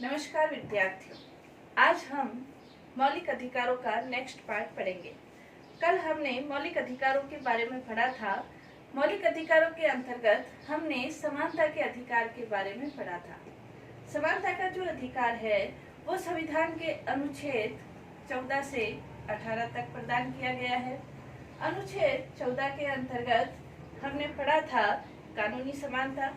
नमस्कार विद्यार्थियों, आज हम मौलिक अधिकारों का नेक्स्ट पार्ट पढ़ेंगे। कल हमने मौलिक अधिकारों के बारे में पढ़ा था। मौलिक अधिकारों के अंतर्गत हमने समानता के अधिकार के बारे में पढ़ा था। समानता का जो अधिकार है वो संविधान के अनुच्छेद 14 से 18 तक प्रदान किया गया है। अनुच्छेद 14 के अंतर्गत हमने पढ़ा था कानूनी समानता।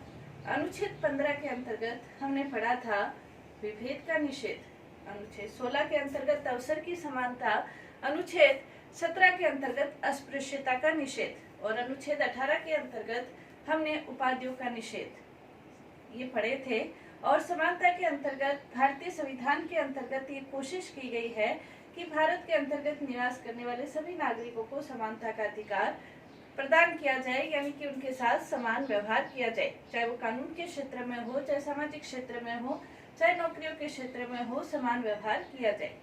अनुच्छेद 15 के अंतर्गत हमने पढ़ा था विभेद का निषेध। अनुच्छेद 16 के अंतर्गत अवसर की समानता। अनुच्छेद 17 के अंतर्गत अस्पृश्यता का निषेध और अनुच्छेद 18 के अंतर्गत हमने उपाधियों का निषेध ये पढ़े थे। और समानता के अंतर्गत भारतीय संविधान के अंतर्गत ये कोशिश की गई है कि भारत के अंतर्गत निवास करने वाले सभी नागरिकों को समानता का अधिकार प्रदान किया जाए, यानी कि उनके साथ समान व्यवहार किया जाए, चाहे वो कानून के क्षेत्र में हो, चाहे सामाजिक क्षेत्र में हो, चाहे नौकरियों के क्षेत्र में हो, समान व्यवहार किया जाए।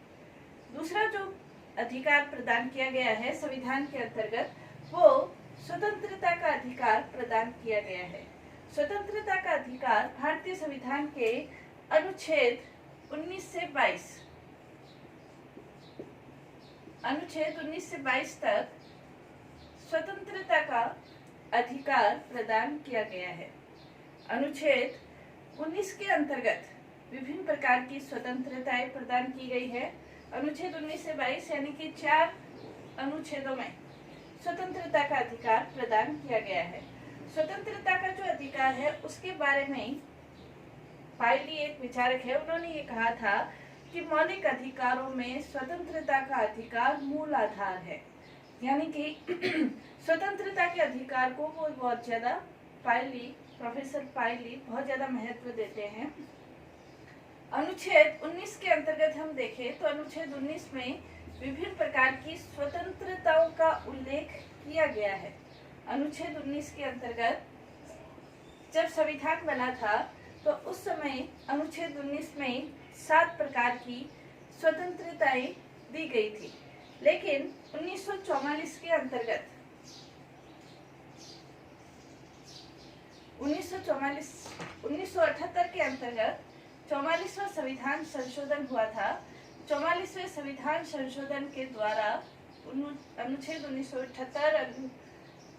दूसरा जो अधिकार प्रदान किया गया है संविधान के अंतर्गत वो स्वतंत्रता का अधिकार प्रदान किया गया है। स्वतंत्रता का अधिकार भारतीय संविधान के अनुच्छेद 19 से 22 तक स्वतंत्रता का अधिकार प्रदान किया गया है। अनुच्छेद 19 के अंतर्गत विभिन्न प्रकार की स्वतंत्रताएं प्रदान की गई है। अनुच्छेद 19 से 22 यानी कि 4 अनुच्छेदों में स्वतंत्रता का अधिकार प्रदान किया गया है। स्वतंत्रता का जो अधिकार है उसके बारे में पायली एक विचारक है, उन्होंने ये कहा था कि मौलिक अधिकारों में स्वतंत्रता का अधिकार मूल आधार है, यानी कि स्वतंत्रता के अधिकार को वो बहुत ज्यादा प्रोफेसर पायली बहुत ज्यादा महत्व देते हैं। अनुच्छेद 19 के अंतर्गत हम देखें तो अनुच्छेद 19 में विभिन्न प्रकार की स्वतंत्रताओं का उल्लेख किया गया है। अनुच्छेद 19 के अंतर्गत जब संविधान बना था तो उस समय अनुच्छेद 19 में 7 प्रकार की स्वतंत्रताएं दी गई थी, लेकिन 1974 के अंतर्गत 1978 के अंतर्गत 44वां संविधान संशोधन हुआ था। 44वें संविधान संशोधन के द्वारा अनुच्छेद 1978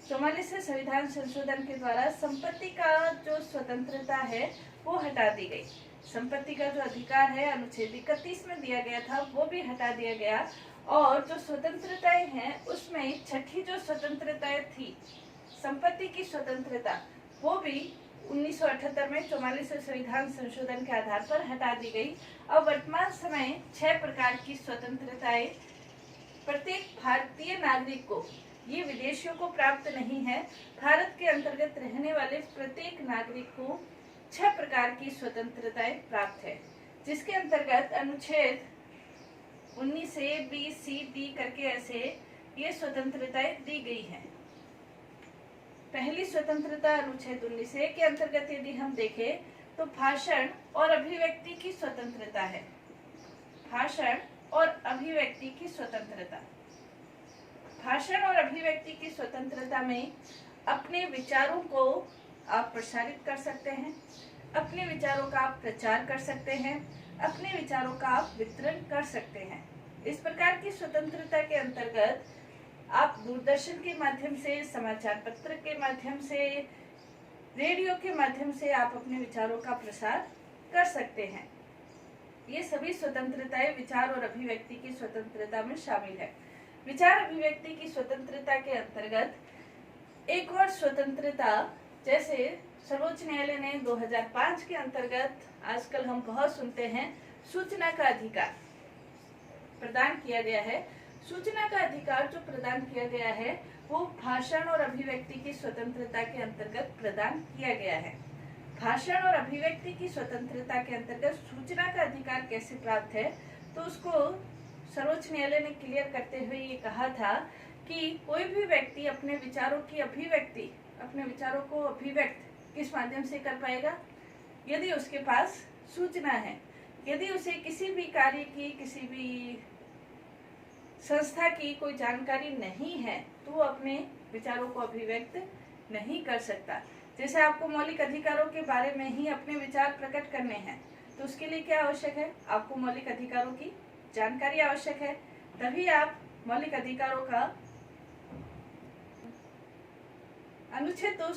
44वें संविधान संशोधन के द्वारा संपत्ति का जो स्वतंत्रता है वो हटा दी गई। संपत्ति का जो अधिकार है अनुच्छेद 31 में दिया गया था वो भी हटा दिया गया और जो स्वतंत्रताएं हैं उसमें छठी जो स्वतंत्रताएं थी संपत्ति की स्वतंत्रता वो भी 1978 में 44वें संविधान संशोधन के आधार पर हटा दी गई। अब वर्तमान समय 6 प्रकार की स्वतंत्रताएं प्रत्येक भारतीय नागरिक को, ये विदेशियों को प्राप्त नहीं है, भारत के अंतर्गत रहने वाले प्रत्येक नागरिक को 6 प्रकार की स्वतंत्रताएं प्राप्त है, जिसके अंतर्गत अनुच्छेद 19 A, B, C, D करके ऐसे ये स्वतंत्रताएं दी गई हैं। पहली स्वतंत्रता अनुच्छेद 19A के अंतर्गत यदि हम देखें तो भाषण और अभिव्यक्ति की स्वतंत्रता है। भाषण और अभिव्यक्ति की स्वतंत्रता। भाषण और अभिव्यक्ति की स्वतंत्रता में अपने विचारों को आप प्रसारित कर सकते हैं, अपने विचारों का आप प्रचार कर सकते हैं, अपने विचारों का आप वितरण कर सकते हैं। इस प्रकार की स्वतंत्रता के अंतर्गत आप दूरदर्शन के माध्यम से, समाचार पत्र के माध्यम से, रेडियो के माध्यम से आप अपने विचारों का प्रसार कर सकते हैं। ये सभी स्वतंत्रताएं विचार और अभिव्यक्ति की स्वतंत्रता में शामिल है। विचार अभिव्यक्ति की स्वतंत्रता के अंतर्गत एक और स्वतंत्रता, जैसे सर्वोच्च न्यायालय ने 2005 के अंतर्गत आजकल हम बहुत सुनते हैं सूचना का अधिकार प्रदान किया गया है। सूचना का अधिकार जो प्रदान किया गया है वो भाषण और अभिव्यक्ति की स्वतंत्रता के अंतर्गत प्रदान किया गया है। भाषण और अभिव्यक्ति की स्वतंत्रता के अंतर्गत सूचना का अधिकार कैसे प्राप्त है तो उसको सर्वोच्च न्यायालय ने क्लियर करते हुए ये कहा था कि कोई भी व्यक्ति अपने विचारों की अभिव्यक्ति, अपने विचारों को अभिव्यक्त किस माध्यम से कर पाएगा? यदि उसके पास सूचना है, यदि उसे किसी भी कार्य की, किसी भी संस्था की कोई जानकारी नहीं है तो वो अपने विचारों को अभिव्यक्त नहीं कर सकता। जैसे आपको मौलिक अधिकारों के बारे में ही अपने विचार प्रकट करने हैं तो उसके लिए क्या आवश्यक है? आपको मौलिक अधिकारों की जानकारी आवश्यक है, तभी आप मौलिक अधिकारों का अनुच्छेद 2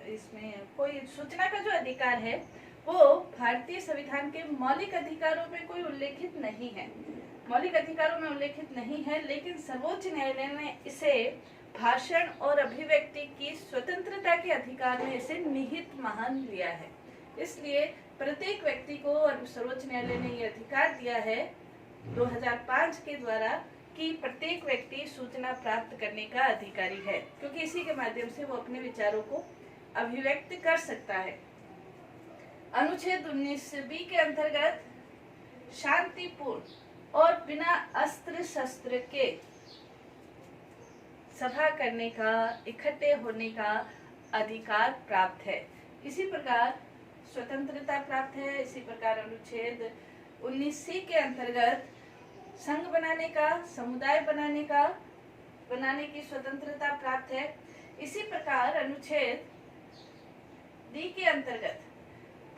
इसमें कोई सूचना का जो अधिकार है वो भारतीय संविधान के मौलिक अधिकारों में कोई उल्लेखित नहीं है, मौलिक अधिकारों में उल्लेखित नहीं है, लेकिन सर्वोच्च न्यायालय ने इसे भाषण और अभिव्यक्ति की स्वतंत्रता के अधिकार में इसे निहित मान लिया है। इसलिए प्रत्येक व्यक्ति को सर्वोच्च न्यायालय ने यह अधिकार दिया है 2005 के द्वारा कि प्रत्येक व्यक्ति सूचना प्राप्त करने का अधिकारी है, क्योंकि इसी के माध्यम से वो अपने विचारों को अभिव्यक्त कर सकता है। अनुच्छेद 19B के अंतर्गत शांतिपूर्ण और बिना अस्त्र शस्त्र के सभा करने का, इकट्ठे होने का अधिकार प्राप्त है। इसी प्रकार स्वतंत्रता प्राप्त है। इसी प्रकार अनुच्छेद 19C के अंतर्गत संघ बनाने का, समुदाय बनाने की स्वतंत्रता प्राप्त है। इसी प्रकार अनुच्छेद D के अंतर्गत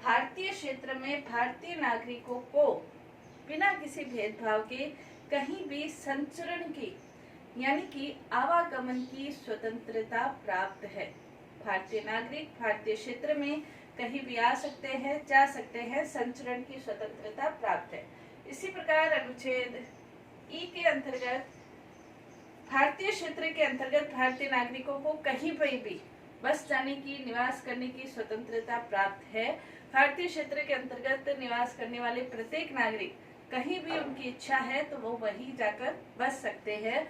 भारतीय क्षेत्र में भारतीय नागरिकों को बिना किसी भेदभाव के कहीं भी संचरण की यानी कि आवागमन की स्वतंत्रता प्राप्त है। भारतीय नागरिक भारतीय क्षेत्र में कहीं भी आ सकते हैं, जा सकते हैं, संचरण की स्वतंत्रता प्राप्त है। इसी प्रकार अनुच्छेद E के अंतर्गत भारतीय क्षेत्र के अंतर्गत भारतीय नागरिकों को कहीं पर भी बस जाने की, निवास करने की स्वतंत्रता प्राप्त है। भारतीय क्षेत्र के अंतर्गत निवास करने वाले प्रत्येक नागरिक कहीं भी उनकी इच्छा है तो वो वहीं जाकर बस सकते हैं।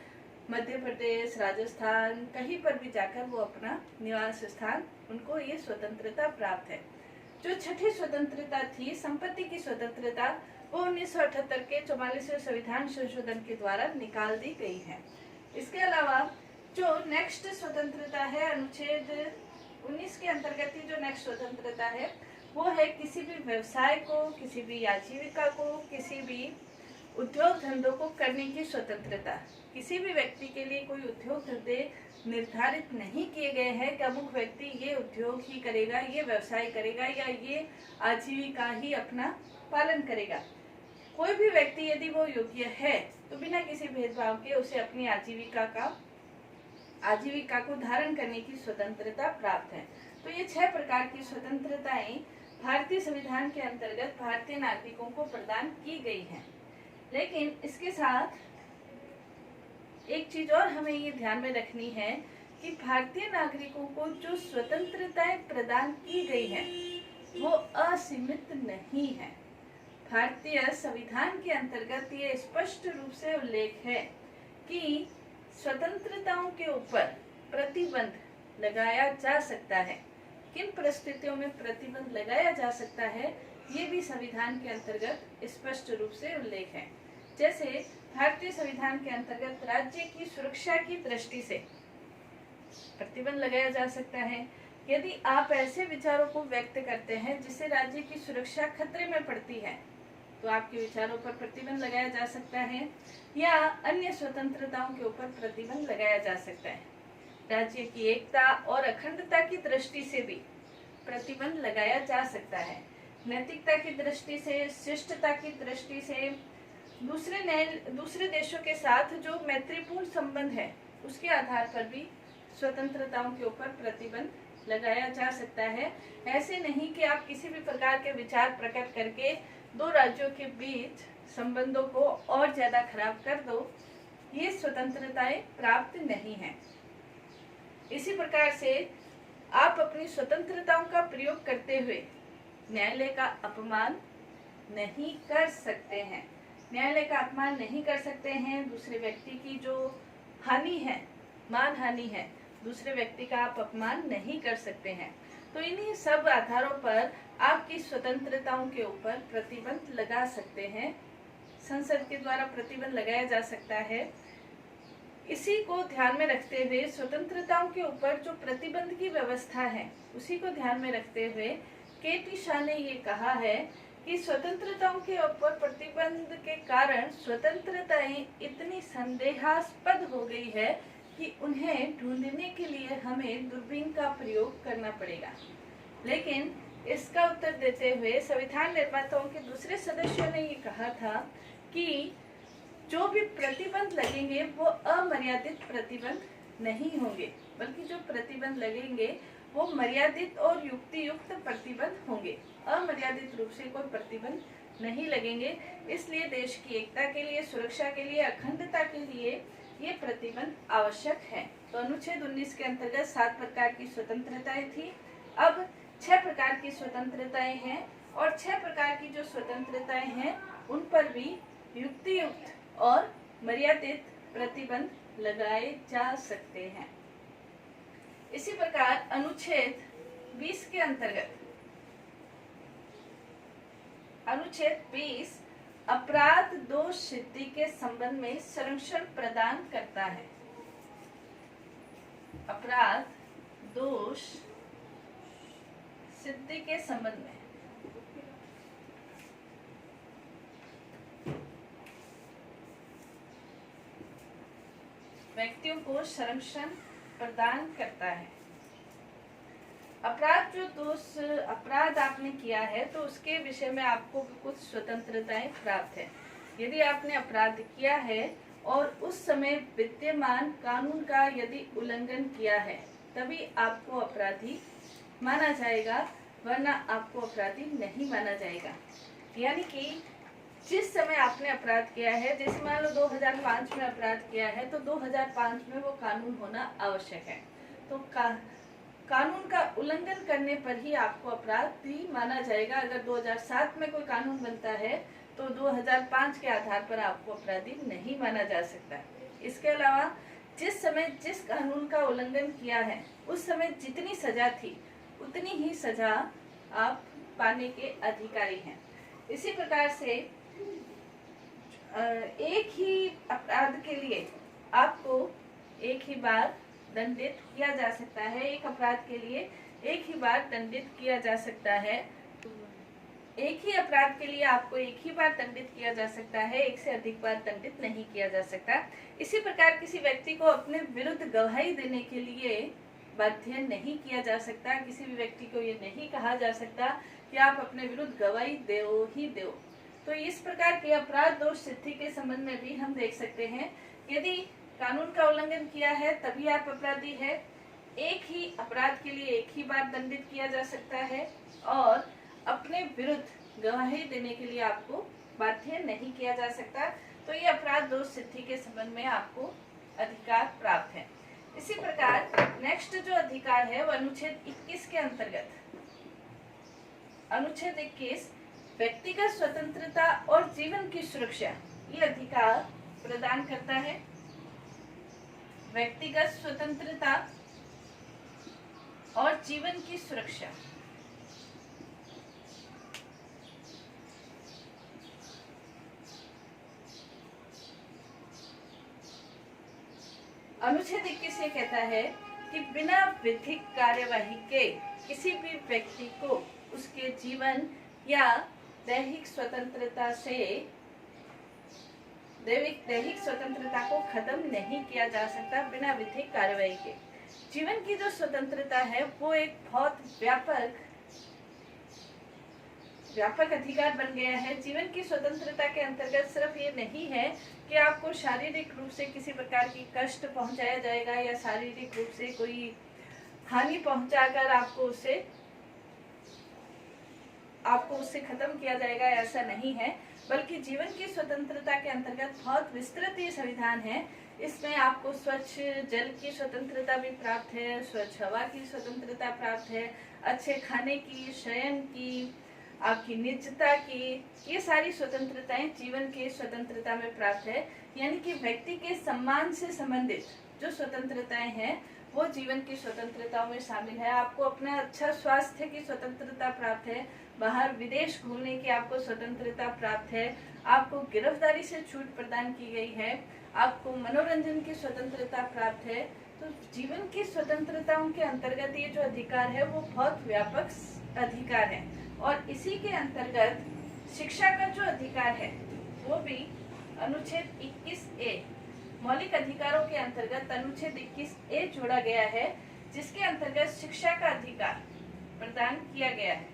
मध्य प्रदेश, राजस्थान, कहीं पर भी जाकर वो अपना निवास स्थान, उनको ये स्वतंत्रता प्राप्त है। जो छठी स्वतंत्रता थी, संपत्ति की स्वतंत्रता, वो 1978 के 44वें संविधान संशोधन के द्वारा निकाल दी गई है। इसके अलावा जो नेक्स्ट स्वतंत्रता है, अनुच्छेद 19 के अंतर्गत ही जो नेक्स्ट स्वतंत्रता है वो है किसी भी व्यवसाय को, किसी भी आजीविका को, किसी भी उद्योग धंधों को करने की स्वतंत्रता। किसी भी व्यक्ति के लिए कोई उद्योग धंधे निर्धारित नहीं किए गए हैं कि अमुक व्यक्ति ये उद्योग ही करेगा, ये व्यवसाय करेगा या ये आजीविका ही अपना पालन करेगा। कोई भी व्यक्ति यदि वो योग्य है तो बिना किसी भेदभाव के उसे अपनी आजीविका को धारण करने की स्वतंत्रता प्राप्त है। तो ये 6 प्रकार की स्वतंत्रताएं भारतीय संविधान के अंतर्गत भारतीय नागरिकों को प्रदान की गई हैं। लेकिन इसके साथ एक चीज और हमें ये ध्यान में रखनी है कि भारतीय नागरिकों को जो स्वतंत्रताएं प्रदान की गई हैं वो असीमित नहीं है। भारतीय संविधान के अंतर्गत ये स्पष्ट रूप से उल्लेख है कि स्वतंत्रताओं के ऊपर प्रतिबंध लगाया जा सकता है। किन परिस्थितियों में प्रतिबंध लगाया जा सकता है ये भी संविधान के अंतर्गत स्पष्ट रूप से उल्लेख है। जैसे भारतीय संविधान के अंतर्गत राज्य की सुरक्षा की दृष्टि से प्रतिबंध लगाया जा सकता है। यदि आप ऐसे विचारों को व्यक्त करते हैं जिससे राज्य की सुरक्षा खतरे में पड़ती है तो आपके विचारों पर प्रतिबंध लगाया जा सकता है, या अन्य स्वतंत्रताओं के ऊपर प्रतिबंध लगाया जा सकता है। राज्य की एकता और अखंडता की दृष्टि से भी प्रतिबंध लगाया जा सकता है। नैतिकता की दृष्टि से, शिष्टता की दृष्टि से, दूसरे देशों के साथ जो मैत्रीपूर्ण संबंध है उसके आधार पर भी स्वतंत्रताओं के ऊपर प्रतिबंध लगाया जा सकता है। ऐसे नहीं कि आप किसी भी प्रकार के विचार प्रकट करके दो राज्यों के बीच संबंधों को और ज्यादा खराब कर दो, ये स्वतंत्रताएं प्राप्त नहीं है। इसी प्रकार से आप अपनी स्वतंत्रताओं का प्रयोग करते हुए न्यायालय का अपमान नहीं कर सकते हैं। न्यायालय का अपमान नहीं कर सकते हैं। दूसरे व्यक्ति की जो हानि है, मान हानि है, दूसरे व्यक्ति का आप अपमान नहीं कर सकते हैं। तो इन्हीं सब आधारों पर आपकी स्वतंत्रताओं के ऊपर प्रतिबंध लगा सकते हैं। संसद के द्वारा प्रतिबंध लगाया जा सकता है। इसी को ध्यान में रखते हुए स्वतंत्रताओं के ऊपर जो प्रतिबंध की व्यवस्था है उसी को ध्यान में रखते हुए के.टी. शाह ने ये कहा है कि स्वतंत्रताओं के ऊपर प्रतिबंध के कारण स्वतंत्रताएं इतनी संदेहास्पद हो गई है कि उन्हें ढूंढने के लिए हमें दूरबीन का प्रयोग करना पड़ेगा। लेकिन इसका उत्तर देते हुए संविधान निर्माताओं के दूसरे सदस्यों ने ये कहा था कि जो भी प्रतिबंध लगेंगे वो अमर्यादित प्रतिबंध नहीं होंगे, बल्कि जो प्रतिबंध लगेंगे वो मर्यादित और युक्तियुक्त प्रतिबंध होंगे। अमर्यादित रूप से कोई प्रतिबंध नहीं लगेंगे। इसलिए देश की एकता के लिए, सुरक्षा के लिए, अखंडता के लिए ये प्रतिबंध आवश्यक है। तो अनुच्छेद 19 के अंतर्गत 7 प्रकार की स्वतंत्रताएं थी। अब 6 प्रकार की स्वतंत्रताएं हैं और 6 प्रकार की जो स्वतंत्रताएं हैं उन पर भी युक्तियुक्त और मर्यादित प्रतिबंध लगाए जा सकते हैं। इसी प्रकार अनुच्छेद 20 के अंतर्गत अनुच्छेद 20 अपराध दोष सिद्धि के संबंध में संरक्षण प्रदान करता है। अपराध दोष सिद्धि के संबंध में व्यक्तियों को संरक्षण प्रदान करता है। अपराध आपने किया है तो उसके विषय में आपको कुछ स्वतंत्रताएं प्राप्त है। यदि आपने अपराध किया है और उस समय विद्यमान कानून का यदि उल्लंघन किया है तभी आपको अपराधी माना जाएगा, वरना आपको अपराधी नहीं माना जाएगा। यानी कि जिस समय आपने अपराध किया है, जैसे मान लो 2005 में अपराध किया है तो 2005 में वो कानून होना आवश्यक है। तो कानून का उल्लंघन करने पर ही आपको अपराधी माना जाएगा। अगर 2007 में कोई कानून बनता है तो 2005 के आधार पर आपको अपराधी नहीं माना जा सकता। इसके अलावा जिस समय जिस कानून का उल्लंघन किया है उस समय जितनी सजा थी उतनी ही सजा आप पाने के अधिकारी हैं। इसी प्रकार से एक ही अपराध के लिए आपको एक ही बार दंडित किया जा सकता है। एक अपराध के लिए एक ही बार दंडित किया जा सकता है। एक ही अपराध के लिए आपको एक ही बार दंडित किया जा सकता है, एक से अधिक बार दंडित नहीं किया जा सकता। इसी प्रकार किसी व्यक्ति को अपने विरुद्ध गवाही देने के लिए बाध्य नहीं किया जा सकता। किसी भी व्यक्ति को ये नहीं कहा जा सकता कि आप अपने विरुद्ध गवाही दो ही दो। तो इस प्रकार के अपराध दोष सिद्धि के संबंध में भी हम देख सकते हैं, यदि कानून का उल्लंघन किया है तभी आप अपराधी है। एक ही अपराध के लिए एक ही बार दंडित किया जा सकता है और अपने विरुद्ध गवाही देने के लिए आपको बाध्य नहीं किया जा सकता। तो ये अपराध दोष सिद्धि के संबंध में आपको अधिकार प्राप्त है। इसी प्रकार नेक्स्ट जो अधिकार है वो अनुच्छेद 21 के अंतर्गत अनुच्छेद 21 व्यक्तिगत स्वतंत्रता और जीवन की सुरक्षा ये अधिकार प्रदान करता है। व्यक्तिगत स्वतंत्रता और जीवन की सुरक्षा। अनुच्छेद 21 ये कहता है कि बिना विधिक कार्यवाही के किसी भी व्यक्ति को उसके जीवन या दैहिक स्वतंत्रता को खत्म नहीं किया जा सकता बिना विधिक कार्यवाही के। जीवन की जो स्वतंत्रता है वो एक बहुत व्यापक अधिकार बन गया है। जीवन की स्वतंत्रता के अंतर्गत सिर्फ ये नहीं है कि आपको शारीरिक रूप से किसी प्रकार की कष्ट पहुंचाया जाएगा या शारीरिक रूप से कोई हानि पहुंचाकर आपको उससे खत्म किया जाएगा, ऐसा नहीं है। बल्कि जीवन की स्वतंत्रता के अंतर्गत बहुत विस्तृत ये संविधान है। इसमें आपको स्वच्छ जल की स्वतंत्रता भी प्राप्त है, स्वच्छ हवा की स्वतंत्रता प्राप्त है, अच्छे खाने की, शयन की, आपकी निजता की, ये सारी स्वतंत्रताएं जीवन की स्वतंत्रता में प्राप्त है। यानी कि व्यक्ति के सम्मान से संबंधित जो स्वतंत्रताएं हैं वो जीवन की स्वतंत्रताओं में शामिल है। आपको अपना अच्छा स्वास्थ्य की स्वतंत्रता प्राप्त है, बाहर विदेश घूमने की आपको स्वतंत्रता प्राप्त है, आपको गिरफ्तारी से छूट प्रदान की गई है, आपको मनोरंजन की स्वतंत्रता प्राप्त है। तो जीवन की स्वतंत्रताओं के अंतर्गत ये जो अधिकार है वो बहुत व्यापक अधिकार है। और इसी के अंतर्गत शिक्षा का जो अधिकार है वो भी अनुच्छेद 21A मौलिक अधिकारों के अंतर्गत अनुच्छेद 21A जोड़ा गया है, जिसके अंतर्गत शिक्षा का अधिकार प्रदान किया गया है।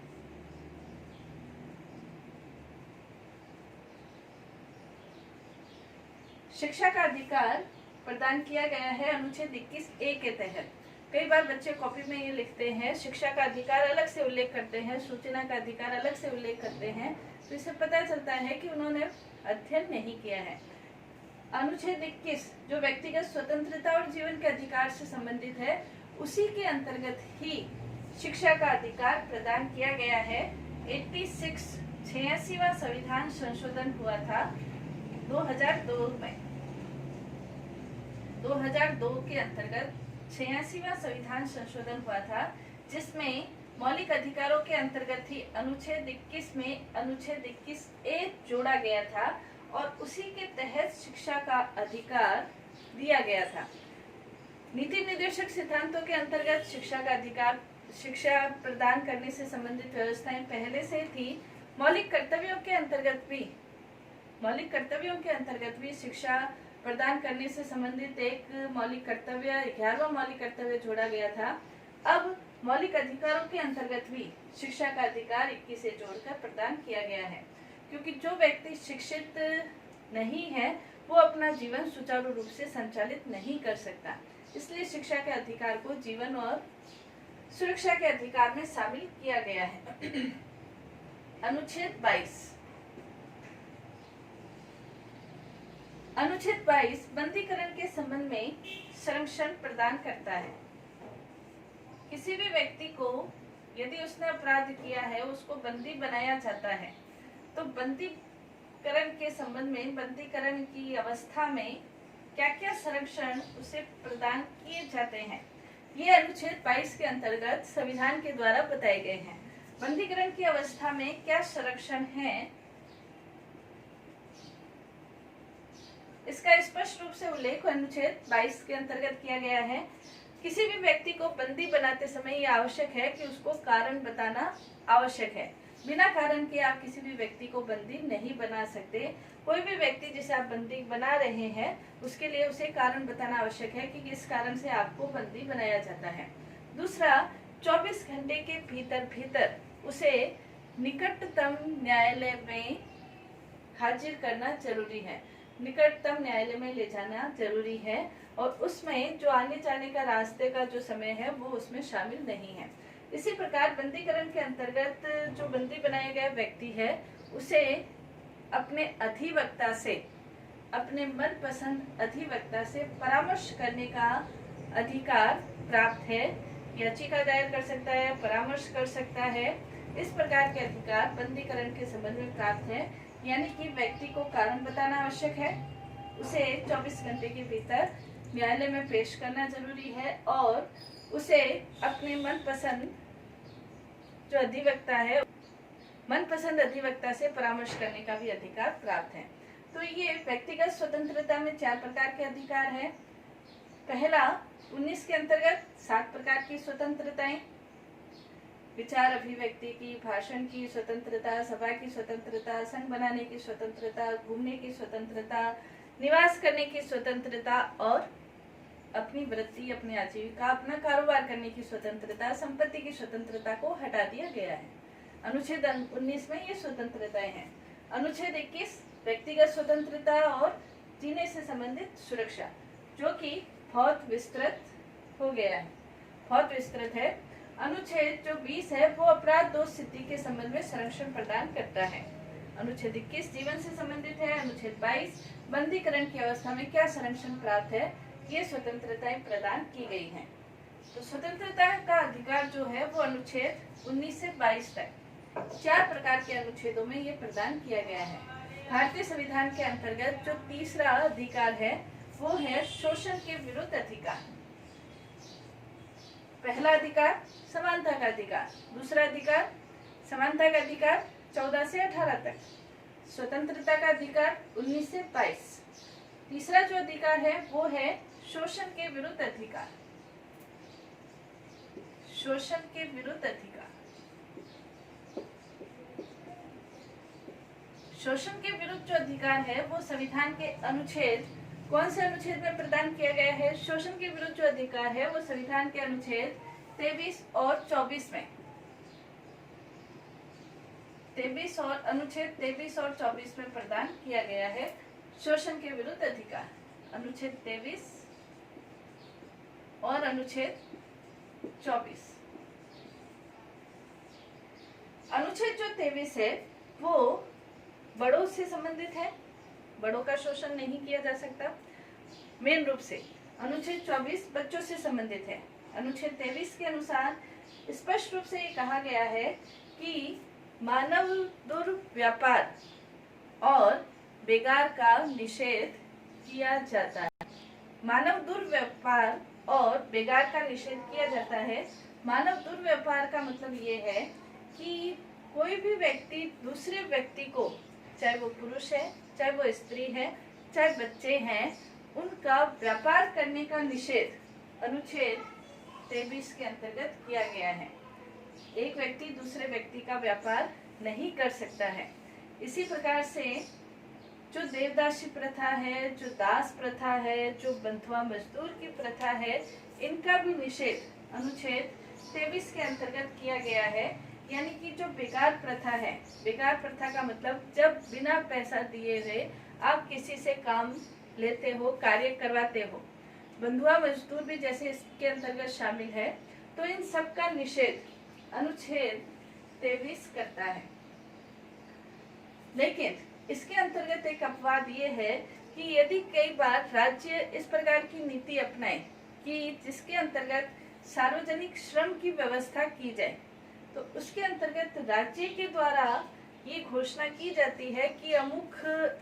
शिक्षा का अधिकार प्रदान किया गया है अनुच्छेद 21A के तहत। कई बार बच्चे कॉपी में ये लिखते हैं, शिक्षा का अधिकार अलग से उल्लेख करते हैं, सूचना का अधिकार अलग से उल्लेख करते हैं, तो इससे पता चलता है कि उन्होंने अध्ययन नहीं किया है। अनुच्छेद 21 जो व्यक्तिगत स्वतंत्रता और जीवन के अधिकार से संबंधित है, उसी के अंतर्गत ही शिक्षा का अधिकार प्रदान किया गया है। 86वां संविधान संशोधन हुआ था 2002 में। 2002 के अंतर्गत 86वां संविधान संशोधन हुआ था, जिसमें मौलिक अधिकारों के अंतर्गत ही अनुच्छेद 21 में अनुच्छेद 21A जोड़ा गया था और उसी के तहत शिक्षा का अधिकार दिया गया था। नीति निर्देशक सिद्धांतों के अंतर्गत शिक्षा का अधिकार, शिक्षा प्रदान करने से संबंधित व्यवस्थाएं पहले से थी। मौलिक कर्तव्यों के अंतर्गत भी शिक्षा प्रदान करने से संबंधित एक मौलिक कर्तव्य, 11वां मौलिक कर्तव्य जोड़ा गया था। अब मौलिक अधिकारों के अंतर्गत भी शिक्षा का अधिकार 21 से जोड़कर प्रदान किया गया है, क्योंकि जो व्यक्ति शिक्षित नहीं है वो अपना जीवन सुचारू रूप से संचालित नहीं कर सकता। इसलिए शिक्षा के अधिकार को जीवन और सुरक्षा के अधिकार में शामिल किया गया है। अनुच्छेद 22 बंदीकरण के संबंध में संरक्षण प्रदान करता है। किसी भी व्यक्ति को यदि उसने अपराध किया है, उसको बंदी बनाया जाता है, तो बंदीकरण के संबंध में, बंदीकरण की अवस्था में क्या क्या संरक्षण उसे प्रदान किए जाते हैं, ये अनुच्छेद 22 के अंतर्गत संविधान के द्वारा बताए गए हैं। बंदीकरण की अवस्था में क्या संरक्षण है, इसका स्पष्ट रूप से उल्लेख अनुच्छेद 22 के अंतर्गत किया गया है। किसी भी व्यक्ति को बंदी बनाते समय यह आवश्यक है कि उसको कारण बताना आवश्यक है। बिना कारण के आप किसी भी व्यक्ति को बंदी नहीं बना सकते। कोई भी व्यक्ति जिसे आप बंदी बना रहे हैं, उसके लिए उसे कारण बताना आवश्यक है कि किस कारण से आपको बंदी बनाया जाता है। दूसरा, 24 घंटे के भीतर उसे निकटतम न्यायालय में हाजिर करना जरूरी है, निकटतम न्यायालय में ले जाना जरूरी है, और उसमें जो आने जाने का रास्ते का जो समय है वो उसमें शामिल नहीं है। इसी प्रकार बंदीकरण के अंतर्गत जो बंदी बनाया गया व्यक्ति है, उसे अपने अधिवक्ता से, अपने मनपसंद अधिवक्ता से परामर्श करने का अधिकार प्राप्त है। याचिका दायर कर सकता है, परामर्श कर सकता है। इस प्रकार के अधिकार बंदीकरण के संबंध में प्राप्त है। यानी कि व्यक्ति को कारण बताना आवश्यक है, उसे 24 घंटे के भीतर न्यायालय में पेश करना जरूरी है, और उसे अपने मनपसंद जो अधिवक्ता है, मनपसंद अधिवक्ता से परामर्श करने का भी अधिकार प्राप्त है। तो ये व्यक्तिगत स्वतंत्रता में 4 प्रकार के अधिकार है। पहला, 19 के अंतर्गत 7 प्रकार की स्वतंत्रताएं: विचार अभिव्यक्ति की, भाषण की स्वतंत्रता, सभा की स्वतंत्रता, संघ बनाने की स्वतंत्रता, घूमने की स्वतंत्रता, निवास करने की स्वतंत्रता, और अपनी वृत्ति, अपनी आजीविका, अपना कारोबार करने की स्वतंत्रता, संपत्ति की स्वतंत्रता को हटा दिया गया है। अनुच्छेद 19 में ये स्वतंत्रताएं हैं। अनुच्छेद 21 व्यक्तिगत स्वतंत्रता और जीने से संबंधित सुरक्षा, जो कि बहुत विस्तृत हो गया है, बहुत विस्तृत है। अनुच्छेद जो 20 है वो अपराध दोष स्थिति के संबंध में संरक्षण प्रदान करता है। अनुच्छेद 21 जीवन से संबंधित है। अनुच्छेद 22 बंदीकरण की अवस्था में क्या संरक्षण प्राप्त है, ये स्वतंत्रताएं प्रदान की गई हैं। तो स्वतंत्रता का अधिकार जो है वो अनुच्छेद 19 से 22 तक 4 प्रकार के अनुच्छेदों में ये प्रदान किया गया है। भारतीय संविधान के अंतर्गत जो तीसरा अधिकार है वो है शोषण के विरुद्ध अधिकार। पहला अधिकार समानता का अधिकार, दूसरा अधिकार समानता का अधिकार 14 से 18 तक, स्वतंत्रता का अधिकार 19 से 22। तीसरा जो अधिकार है वो है शोषण के विरुद्ध अधिकार। शोषण के विरुद्ध अधिकार, शोषण के विरुद्ध जो अधिकार है वो संविधान के अनुच्छेद, कौन से अनुच्छेद में प्रदान किया गया है? शोषण के विरुद्ध जो अधिकार है वो संविधान के अनुच्छेद 23 और 24 में, 23 और अनुच्छेद 23 और 24 में प्रदान किया गया है। शोषण के विरुद्ध अधिकार, अनुच्छेद 23 और अनुच्छेद 24। अनुच्छेद जो 23 है वो बड़ों से संबंधित है, बड़ों का शोषण नहीं किया जा सकता मेन रूप से। अनुच्छेद 24 बच्चों से संबंधित है। अनुच्छेद 23 के अनुसार स्पष्ट रूप से ये कहा गया है कि मानव दुर्व्यापार और बेगार का निषेध किया जाता है। मानव दुर्व्यापार और बेगार का निषेध किया जाता है। मानव दुर्व्यापार का मतलब ये है कि कोई भी व्यक्ति दूसरे व्यक्ति को, चाहे वो पुरुष है, चाहे वो स्त्री है, चाहे बच्चे हैं, उनका व्यापार करने का निषेध अनुच्छेद 23 के अंतर्गत किया गया है। एक व्यक्ति दूसरे व्यक्ति का व्यापार नहीं कर सकता है। इसी प्रकार से जो देवदासी प्रथा है, जो दास प्रथा है, जो बंधुआ मजदूर की प्रथा है, इनका भी निषेध अनुच्छेद 23 के अंतर्गत किया गया है। यानी कि जो बेकार प्रथा है, बेकार प्रथा का मतलब जब बिना पैसा दिए हुए आप किसी से काम लेते हो, कार्य करवाते हो, बंधुआ मजदूर भी जैसे इसके अंतर्गत शामिल है, तो इन सब का निषेध अनुच्छेद 23 करता है। लेकिन इसके अंतर्गत एक अपवाद ये है कि यदि कई बार राज्य इस प्रकार की नीति अपनाए कि जिसके अंतर्गत सार्वजनिक श्रम की व्यवस्था की जाए, तो उसके अंतर्गत राज्य के द्वारा ये घोषणा की जाती है कि अमुक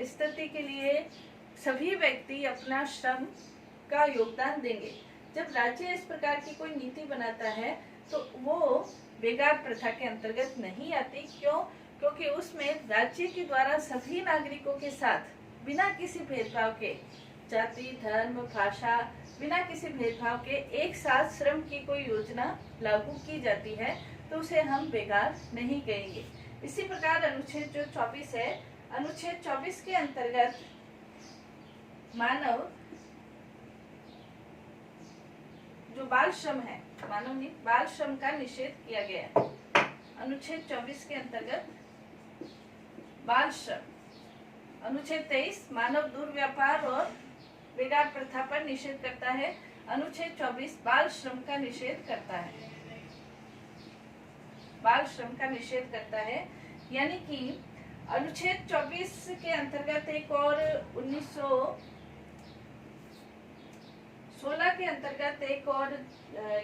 स्थिति के लिए सभी व्यक्ति अपना श्रम का योगदान देंगे। जब राज्य इस प्रकार की कोई नीति बनाता है तो वो बेगार प्रथा के अंतर्गत नहीं आती। क्यों? क्योंकि उसमें राज्य के द्वारा सभी नागरिकों के साथ बिना किसी भेदभाव के, जाति, धर्म, भाषा, बिना किसी भेदभाव के एक साथ श्रम की कोई योजना लागू की जाती है, तो उसे हम बेगार नहीं कहेंगे। इसी प्रकार अनुच्छेद जो 24 है, अनुच्छेद 24 के अंतर्गत मानव जो बाल श्रम है, मानव नहीं बाल श्रम का निषेध किया गया है। अनुच्छेद 24 के अंतर्गत बाल श्रम। अनुच्छेद 23 मानव दुर्व्यापार और बेगार प्रथा पर निषेध करता है। अनुच्छेद 24 बाल श्रम का निषेध करता है, बाल श्रम का निषेध करता है। यानी कि अनुच्छेद 24 के अंतर्गत एक और 1916 के अंतर्गत एक और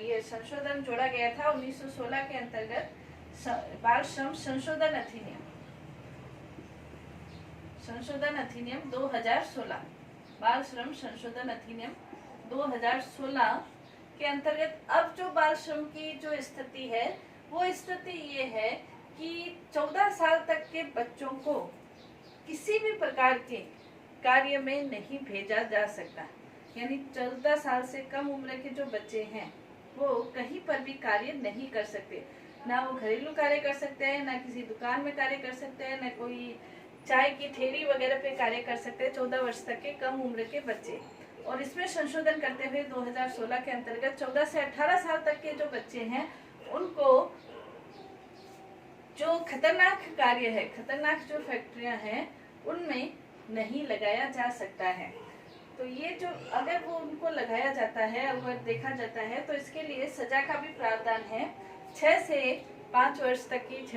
ये संशोधन जोड़ा गया था। 1916 के अंतर्गत बाल श्रम संशोधन अधिनियम 2016, बाल श्रम संशोधन अधिनियम 2016 के अंतर्गत अब जो बाल श्रम की जो स्थिति है, वो स्थिति ये है कि 14 साल तक के बच्चों को किसी भी प्रकार के कार्य में नहीं भेजा जा सकता। यानी 14 साल से कम उम्र के जो बच्चे हैं वो कहीं पर भी कार्य नहीं कर सकते। ना वो घरेलू कार्य कर सकते हैं, ना किसी दुकान में कार्य कर सकते हैं, ना कोई चाय की ठेली वगैरह पे कार्य कर सकते हैं 14 वर्ष तक के कम उम्र के बच्चे। और इसमें संशोधन करते हुए 2016 के अंतर्गत 14 से 18 साल तक के जो बच्चे हैं उनको जो खतरनाक कार्य है, खतरनाक जो फैक्ट्रियां हैं, उनमें नहीं लगाया जा सकता है। तो ये जो अगर वो उनको लगाया जाता है, अगर देखा जाता है, तो इसके लिए सजा का भी प्रावधान है। 6 से 5 वर्ष तक की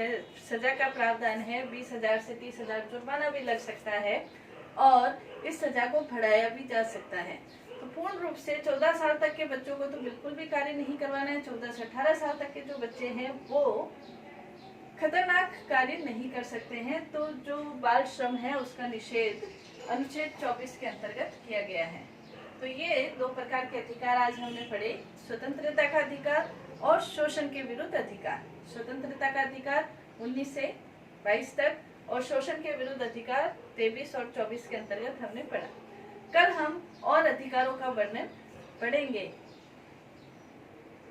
सजा का प्रावधान है। 20,000 से 30,000 जुर्माना भी लग सकता है और इस सजा को बढ़ाया भी जा सकता है। तो पूर्ण रूप से 14 साल तक के बच्चों को तो बिल्कुल भी कार्य नहीं करवाना है। 14 से 18 साल तक के जो बच्चे हैं वो खतरनाक कार्य नहीं कर सकते हैं। तो जो बाल श्रम है उसका निषेध अनुच्छेद 24 के अंतर्गत किया गया है। तो ये 2 प्रकार के अधिकार आज हमने पढ़े, स्वतंत्रता का अधिकार और शोषण के विरुद्ध अधिकार। स्वतंत्रता का अधिकार 19 से 22 तक और शोषण के विरुद्ध अधिकार 23 और 24 के अंतर्गत हमने पढ़ा। कल हम और अधिकारों का वर्णन पढ़ेंगे।